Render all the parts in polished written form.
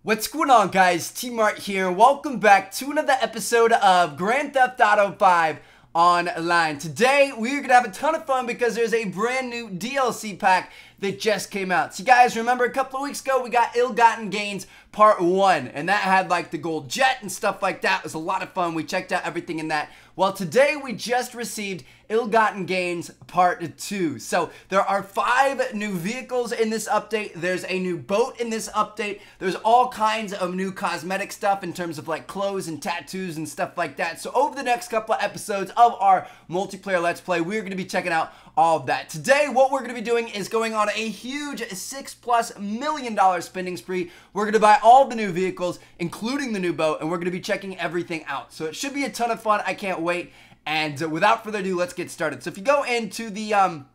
What's going on, guys? T-Mart here. Welcome back to another episode of Grand Theft Auto 5 Online. Today, we're going to have a ton of fun because there's a brand new DLC pack that just came out. So, you guys remember a couple of weeks ago, we got Ill-Gotten Gains Part 1, and that had like the gold jet and stuff like that. It was a lot of fun. We checked out everything in that. Well, today we just received Ill-Gotten Gains Part 2. So there are 5 new vehicles in this update. There's a new boat in this update. There's all kinds of new cosmetic stuff in terms of like clothes and tattoos and stuff like that. So over the next couple of episodes of our multiplayer Let's Play, we're going to be checking out all of that. Today, what we're going to be doing is going on a huge $6+ million spending spree. We're going to buy all the new vehicles, including the new boat, and we're going to be checking everything out. So it should be a ton of fun. I can't wait. And without further ado, let's get started. So if you go into the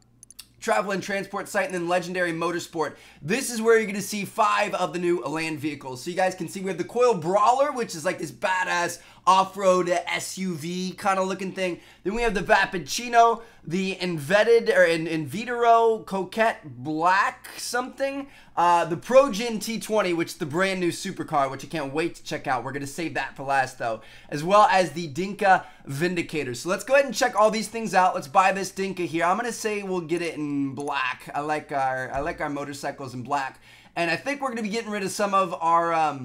Travel and Transport site and then Legendary Motorsport, this is where you're going to see 5 of the new land vehicles. So you guys can see we have the Coil Brawler, which is like this badass off-road SUV kind of looking thing. Then we have the Vappuccino, the Invitero Coquette Black something, the Progen T20, which is the brand new supercar, which I can't wait to check out. We're going to save that for last though, as well as the Dinka Vindicator. So let's go ahead and check all these things out. Let's buy this Dinka here. I'm going to say we'll get it in black. I like our motorcycles in black, and I think we're going to be getting rid of some of our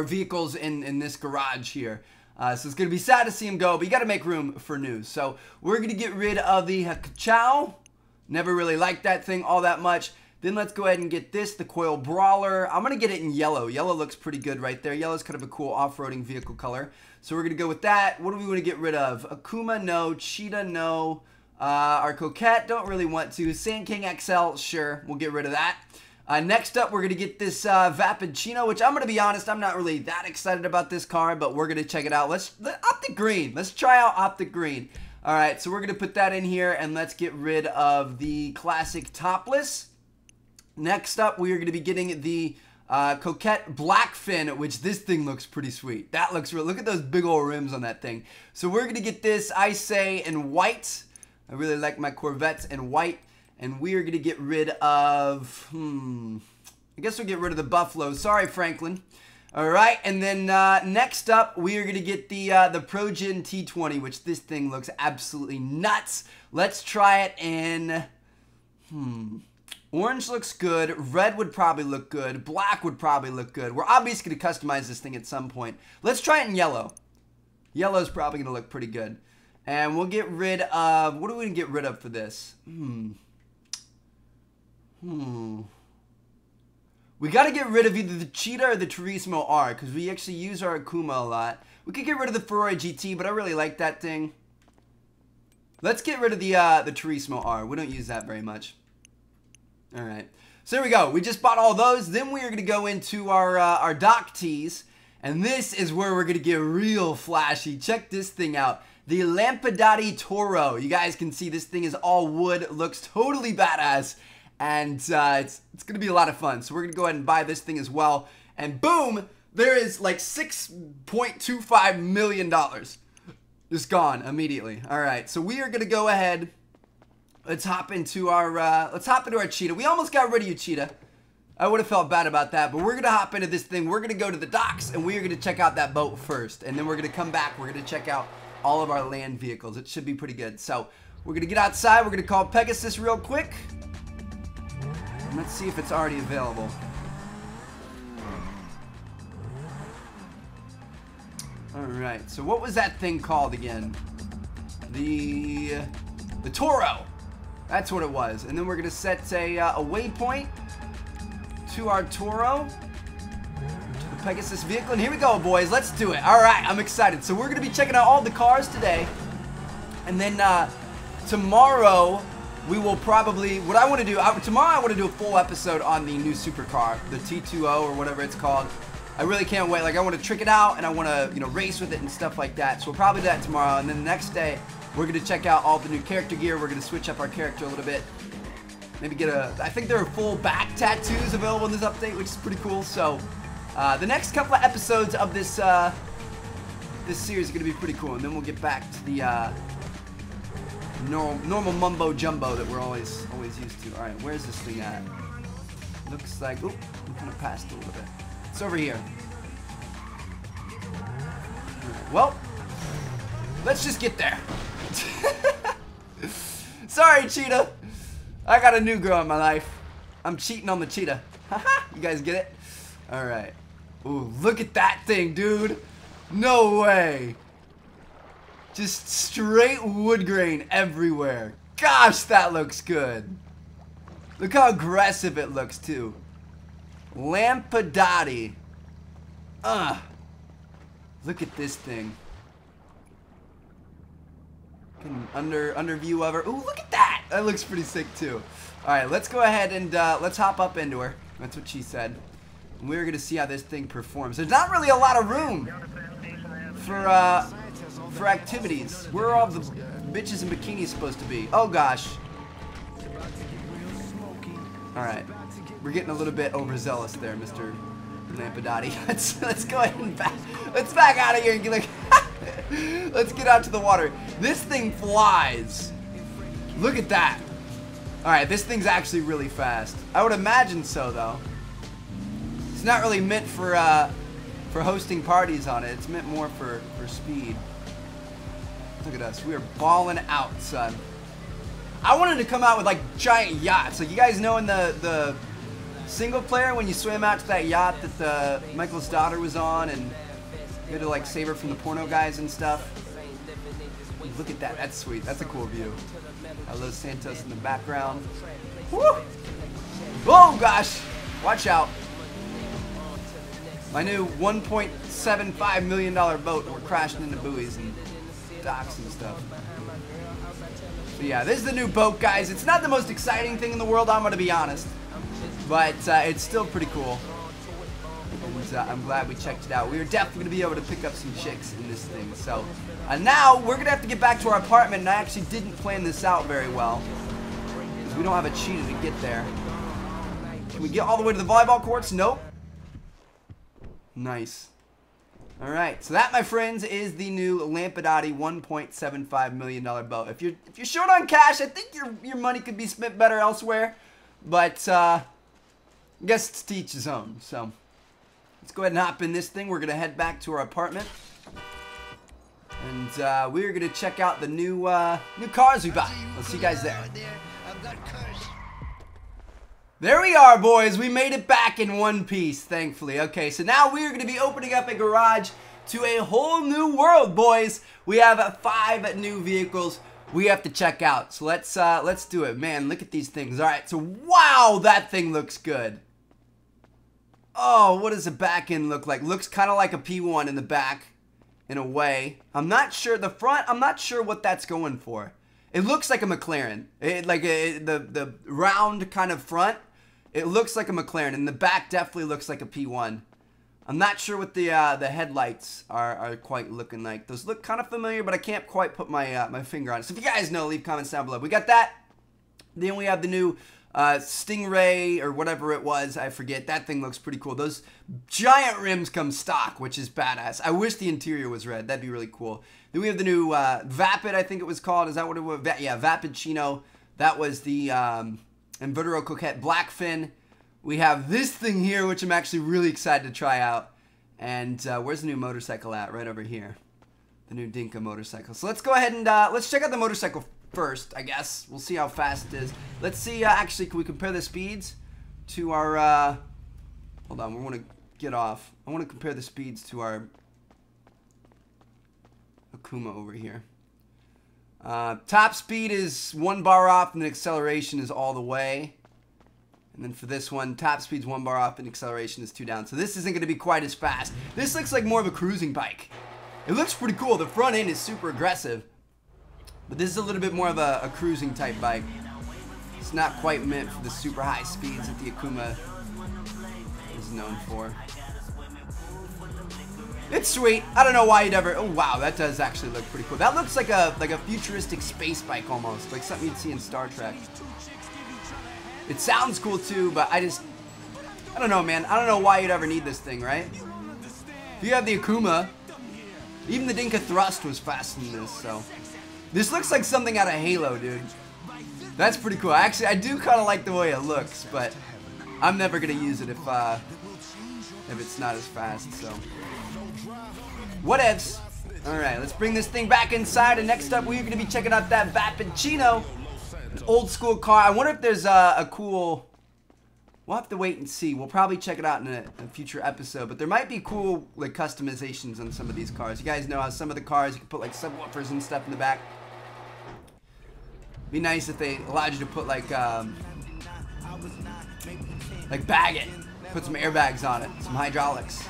vehicles in this garage here. So it's going to be sad to see them go, but you got to make room for new. So we're going to get rid of the Chow. Never really liked that thing all that much. Then let's go ahead and get this, the Coil Brawler. I'm going to get it in yellow. Yellow looks pretty good right there. Yellow is kind of a cool off-roading vehicle color. So we're going to go with that. What do we want to get rid of? Akuma, no. Cheetah, no. Our Coquette, don't really want to. Sand King XL, sure. We'll get rid of that. Next up, we're going to get this Vappuccino, which I'm going to be honest, I'm not really that excited about this car, but we're going to check it out. Optic Green. Let's try out Optic Green. All right, so we're going to put that in here, and let's get rid of the classic Topless. Next up, we are going to be getting the Coquette Blackfin, which this thing looks pretty sweet. That looks real. Look at those big old rims on that thing. So we're going to get this, I say, in white. I really like my Corvettes in white. And we are going to get rid of, I guess we'll get rid of the Buffalo. Sorry, Franklin. All right, and then next up, we are going to get the Progen T20, which this thing looks absolutely nuts. Let's try it in, orange looks good. Red would probably look good. Black would probably look good. We're obviously going to customize this thing at some point. Let's try it in yellow. Yellow is probably going to look pretty good. And we'll get rid of, what are we going to get rid of for this? We got to get rid of either the Cheetah or the Turismo R, because we actually use our Akuma a lot. We could get rid of the Ferrari GT, but I really like that thing. Let's get rid of the Turismo R. We don't use that very much. All right. So there we go. We just bought all those. Then we are going to go into our dock tees, and this is where we're going to get real flashy. Check this thing out. The Lampadati Toro. You guys can see this thing is all wood. Looks totally badass. And it's going to be a lot of fun. So we're going to go ahead and buy this thing as well. And boom, there is like $6.25 million. Just gone immediately. All right, so we are going to go ahead. Let's hop into our Cheetah. We almost got rid of you, Cheetah. I would have felt bad about that, but we're going to hop into this thing. We're going to go to the docks, and we are going to check out that boat first. And then we're going to come back. We're going to check out all of our land vehicles. It should be pretty good. So we're going to get outside. We're going to call Pegasus real quick. Let's see if it's already available. Alright, so what was that thing called again? The Toro. That's what it was. And then we're going to set a waypoint to our Toro. To the Pegasus vehicle. And here we go, boys. Let's do it. Alright, I'm excited. So we're going to be checking out all the cars today. And then tomorrow, we will probably, what I want to do, tomorrow I want to do a full episode on the new supercar, the T20 or whatever it's called. I really can't wait. Like, I want to trick it out, and I want to, race with it and stuff like that. So we'll probably do that tomorrow, and then the next day, we're going to check out all the new character gear. We're going to switch up our character a little bit. Maybe get I think there are full back tattoos available in this update, which is pretty cool. So, the next couple of episodes of this, this series are going to be pretty cool, and then we'll get back to the, normal mumbo jumbo that we're always used to. All right, where's this thing at? Looks like, oh, we kind of passed a little bit. It's over here. Well, let's just get there. Sorry, cheetah. I got a new girl in my life. I'm cheating on the cheetah. Haha, you guys get it? Alright. Ooh, look at that thing, dude. No way. Just straight wood grain everywhere. Gosh, that looks good. Look how aggressive it looks, too. Lampadati. Look at this thing. Under view of her. Ooh, look at that. That looks pretty sick, too. Alright, let's go ahead and let's hop up into her. That's what she said. And we're going to see how this thing performs. There's not really a lot of room for activities. Where are all the bitches in bikinis supposed to be? Oh, gosh. Alright. We're getting a little bit overzealous there, Mr. Lampadati. Let's go ahead and let's back out of here and get like let's get out to the water. This thing flies. Look at that. Alright, this thing's actually really fast. I would imagine so, though. It's not really meant for hosting parties on it. It's meant more for speed. Look at us. We are balling out, son. I wanted to come out with, like, giant yachts. Like, you guys know in the single player when you swam out to that yacht that Michael's daughter was on and you had to, like, save her from the porno guys and stuff? Look at that. That's sweet. That's a cool view. Los Santos in the background. Woo! Oh, gosh. Watch out. My new $1.75 million boat. We're crashing into buoys and docks and stuff. But yeah, this is the new boat, guys. It's not the most exciting thing in the world, I'm going to be honest. But it's still pretty cool. And I'm glad we checked it out. We are definitely going to be able to pick up some chicks in this thing. So now we're going to have to get back to our apartment. And I actually didn't plan this out very well, because we don't have a cheetah to get there. Can we get all the way to the volleyball courts? Nope. Nice. Alright, so that, my friends, is the new Lampadati $1.75 million boat. If you're short on cash, I think your money could be spent better elsewhere. But I guess it's to each his own. So let's go ahead and hop in this thing. We're gonna head back to our apartment, and we're gonna check out the new cars we bought. I'll see you guys there. There we are, boys. We made it back in one piece, thankfully. Okay, so now we are going to be opening up a garage to a whole new world, boys. We have 5 new vehicles we have to check out. So let's do it. Man, look at these things. All right, so wow, that thing looks good. Oh, what does the back end look like? Looks kind of like a P1 in the back, in a way. I'm not sure. The front, I'm not sure what that's going for. It looks like a McLaren. The round kind of front. It looks like a McLaren, and the back definitely looks like a P1. I'm not sure what the headlights are quite looking like. Those look kind of familiar, but I can't quite put my my finger on it. So if you guys know, leave comments down below. We got that. Then we have the new Stingray or whatever it was. I forget. That thing looks pretty cool. Those giant rims come stock, which is badass. I wish the interior was red. That'd be really cool. Then we have the new Vapid, I think it was called. Is that what it was? Yeah, Vapid Chino. That was the Invertero Coquette Black Fin. We have this thing here, which I'm actually really excited to try out. And where's the new motorcycle at? Right over here. The new Dinka motorcycle. So let's go ahead and let's check out the motorcycle first, I guess. We'll see how fast it is. Let's see, actually, can we compare the speeds to our, hold on, we want to get off. I want to compare the speeds to our Akuma over here. Top speed is 1 bar off, and the acceleration is all the way. And then for this one, top speed's 1 bar off, and acceleration is 2 down. So this isn't going to be quite as fast. This looks like more of a cruising bike. It looks pretty cool. The front end is super aggressive. But this is a little bit more of a cruising type bike. It's not quite meant for the super high speeds that the Akuma is known for. It's sweet. I don't know why you'd ever... Oh, wow, that does actually look pretty cool. That looks like a futuristic space bike almost. Like something you'd see in Star Trek. It sounds cool too, but I don't know, man. I don't know why you'd ever need this thing, right? If you have the Akuma, even the Dinka Thrust was faster than this, so... This looks like something out of Halo, dude. That's pretty cool. Actually, I do kind of like the way it looks, but I'm never going to use it if if it's not as fast, so. Whatevs. Alright, let's bring this thing back inside, and next up we're going to be checking out that Vappuccino. An old school car. I wonder if there's a cool... We'll have to wait and see. We'll probably check it out in a future episode, but there might be cool like customizations on some of these cars. You guys know how some of the cars you can put like subwoofers and stuff in the back. Be nice if they allowed you to put like bag it, put some airbags on it, some hydraulics.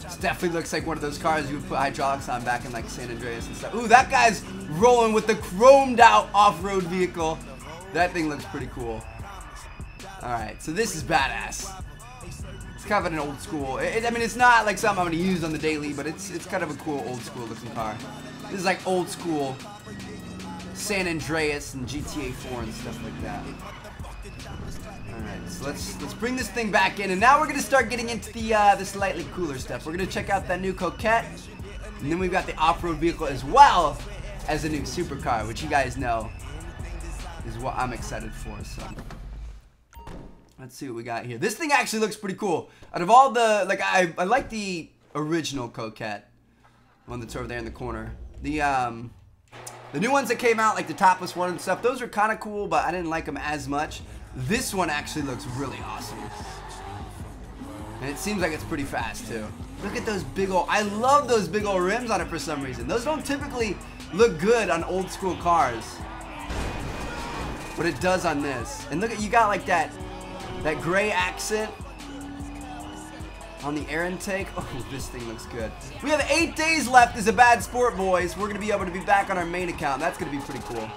This definitely looks like one of those cars you would put hydraulics on back in like San Andreas and stuff. Ooh, that guy's rolling with the chromed out off-road vehicle. That thing looks pretty cool. Alright, so this is badass. It's kind of an old school. I mean, it's not like something I'm going to use on the daily, but it's kind of a cool old school looking car. This is like old school San Andreas and GTA 4 and stuff like that. Alright, so let's bring this thing back in, and now we're going to start getting into the slightly cooler stuff. We're going to check out that new Coquette, and then we've got the off-road vehicle as well as a new supercar, which you guys know is what I'm excited for. So let's see what we got here. This thing actually looks pretty cool. Out of all the, like, I like the original Coquette, one that's over there in the corner. The new ones that came out, like the topless one and stuff, those are kind of cool, but I didn't like them as much. This one actually looks really awesome, and it seems like it's pretty fast too. Look at those big old, I love those big old rims on it for some reason. Those don't typically look good on old school cars, but it does on this. And look at, you got like that gray accent on the air intake. Oh, this thing looks good. We have 8 days left as a bad sport, boys. We're going to be able to be back on our main account. That's going to be pretty cool.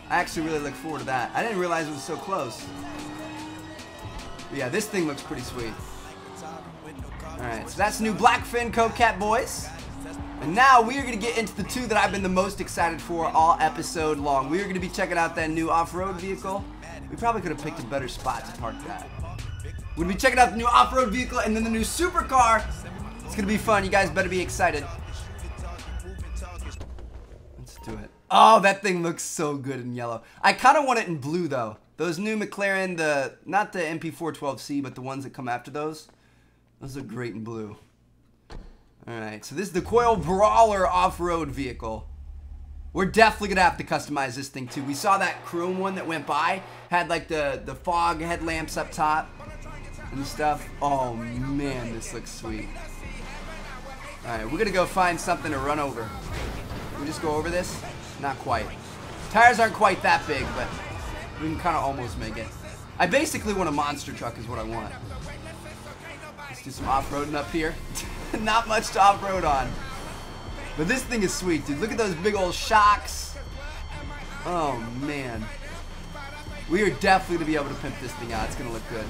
I actually really look forward to that. I didn't realize it was so close. But yeah, this thing looks pretty sweet. Alright, so that's new Blackfin Coquette, boys. And now we are going to get into the two that I've been the most excited for all episode long. We are going to be checking out that new off-road vehicle. We probably could have picked a better spot to park that. We're going to be checking out the new off-road vehicle and then the new supercar. It's going to be fun. You guys better be excited. Let's do it. Oh, that thing looks so good in yellow. I kind of want it in blue, though. Those new McLaren, not the MP412C, but the ones that come after those. Those are great in blue. Alright, so this is the coil brawler off-road vehicle. We're definitely going to have to customize this thing too. We saw that chrome one that went by. Had like the fog headlamps up top and stuff. Oh man, this looks sweet. Alright, we're going to go find something to run over. Can we just go over this? Not quite. Tires aren't quite that big, but we can kind of almost make it. I basically want a monster truck is what I want. Let's do some off-roading up here. Not much to off-road on. But this thing is sweet, dude. Look at those big old shocks. Oh, man. We are definitely going to be able to pimp this thing out. It's going to look good.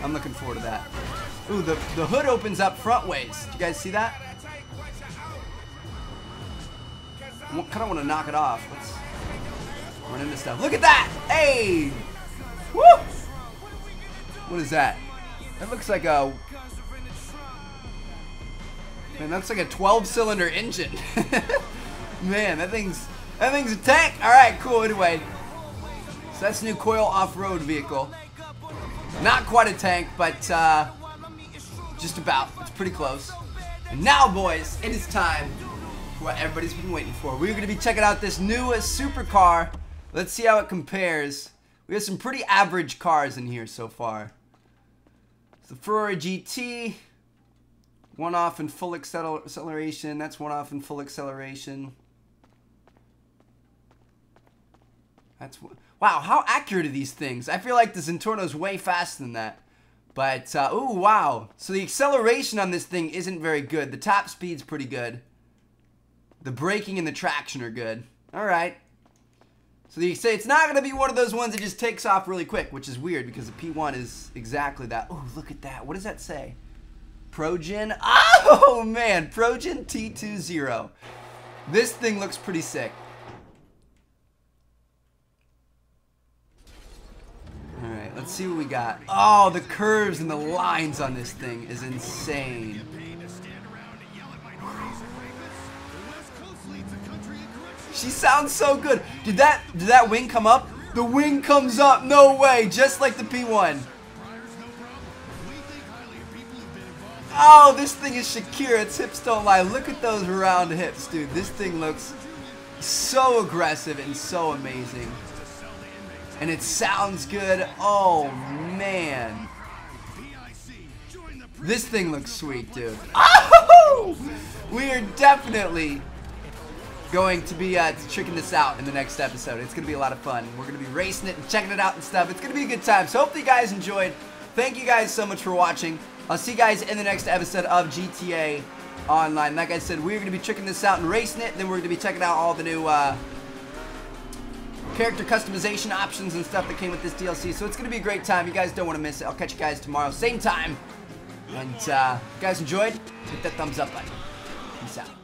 I'm looking forward to that. Ooh, the hood opens up front ways. Did you guys see that? I kind of want to knock it off. Let's run into stuff. Look at that! Hey! Woo! What is that? That looks like a... Man, that's like a 12-cylinder engine. Man, that thing's a tank. All right, cool. Anyway, so that's the new coil off-road vehicle. Not quite a tank, but just about. It's pretty close. And now, boys, it is time for what everybody's been waiting for. We're going to be checking out this new supercar. Let's see how it compares. We have some pretty average cars in here so far. It's the Ferrari GT. One off in full acceleration. That's one off in full acceleration. That's wow. How accurate are these things? I feel like the Zentorno's way faster than that. But ooh, wow. So the acceleration on this thing isn't very good. The top speed's pretty good. The braking and the traction are good. All right. So you say it's not gonna be one of those ones that just takes off really quick, which is weird because the P1 is exactly that. Oh, look at that. What does that say? Progen, oh man, Progen T20. This thing looks pretty sick. Alright, let's see what we got. Oh, the curves and the lines on this thing is insane. She sounds so good. Did that wing come up? The wing comes up, no way, just like the P1. Oh, this thing is Shakira. Its hips don't lie. Look at those round hips, dude. This thing looks so aggressive and so amazing. And it sounds good. Oh, man. This thing looks sweet, dude. Oh! We are definitely going to be checking this out in the next episode. It's going to be a lot of fun. We're going to be racing it and checking it out and stuff. It's going to be a good time. So hopefully you guys enjoyed. Thank you guys so much for watching. I'll see you guys in the next episode of GTA Online. Like I said, we're going to be checking this out and racing it. Then we're going to be checking out all the new character customization options and stuff that came with this DLC. So it's going to be a great time. You guys don't want to miss it. I'll catch you guys tomorrow, same time. And if you guys enjoyed, hit that thumbs up button. Peace out.